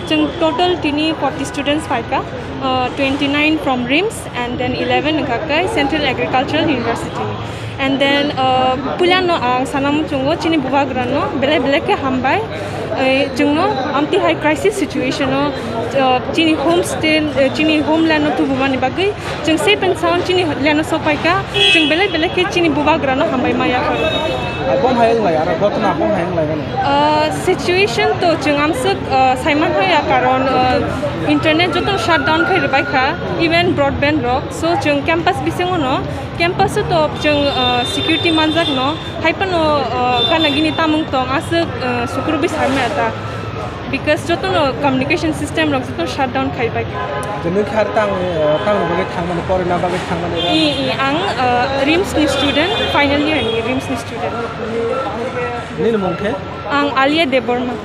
जों total 40 students फाइका 29 from RIMS and then 11 ngakai Central Agricultural University and then pulano sanam chungo chini bubagrano bele bele ke hambai jungno amti high crisis situation no chini homestay chini homeland no tu bumani bagai jung safe and sound chini leno so paika jung bele bele ke chini bubagrano hambai maya bom hayang lai ara gotna bom hayang lai gane situation to jung amsuk saiman hoya karon internet joto shutdown khai rubai kha even broadband rock so jung campus bisengo no campus to jung security manjak no haipano kana gini tamung tong asuk sukru bis harme ata because joto no communication system rock joto shutdown khai bai jenu khar tang bage thangmane pore na bage thangmane ang RIMS ni student final year ni RIMS ni student nin mongke ang Alia Deborma